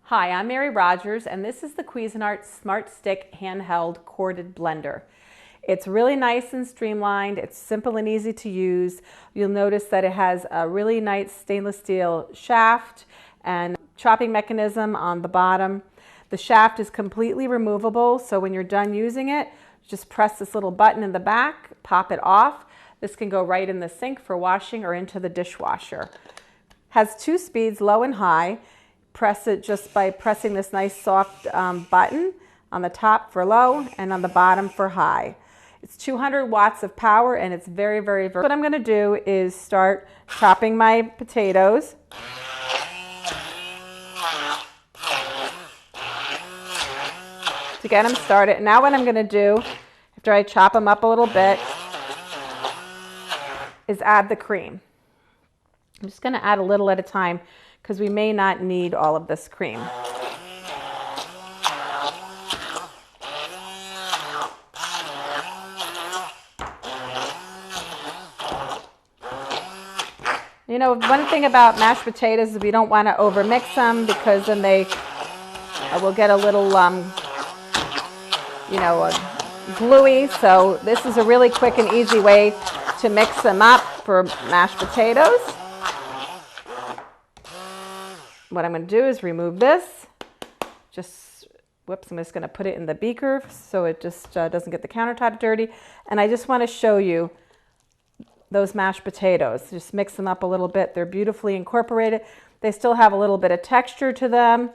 Hi, I'm Mary Rogers, and this is the Cuisinart Smart Stick handheld corded blender. It's really nice and streamlined. It's simple and easy to use. You'll notice that it has a really nice stainless steel shaft and chopping mechanism on the bottom. The shaft is completely removable, so when you're done using it, just press this little button in the back, pop it off. This can go right in the sink for washing or into the dishwasher. Has two speeds, low and high. Press it just by pressing this nice soft button on the top for low and on the bottom for high. It's 200 watts of power and it's very versatile. What I'm going to do is start chopping my potatoes. To get them started. Now what I'm going to do, after I chop them up a little bit, is add the cream. I'm just going to add a little at a time because we may not need all of this cream. You know, one thing about mashed potatoes is we don't want to overmix them because then they will get a little, gluey. So this is a really quick and easy way to mix them up for mashed potatoes. What I'm going to do is remove this. I'm just going to put it in the beaker so it just doesn't get the countertop dirty. And I just want to show you those mashed potatoes. Just mix them up a little bit. They're beautifully incorporated. They still have a little bit of texture to them.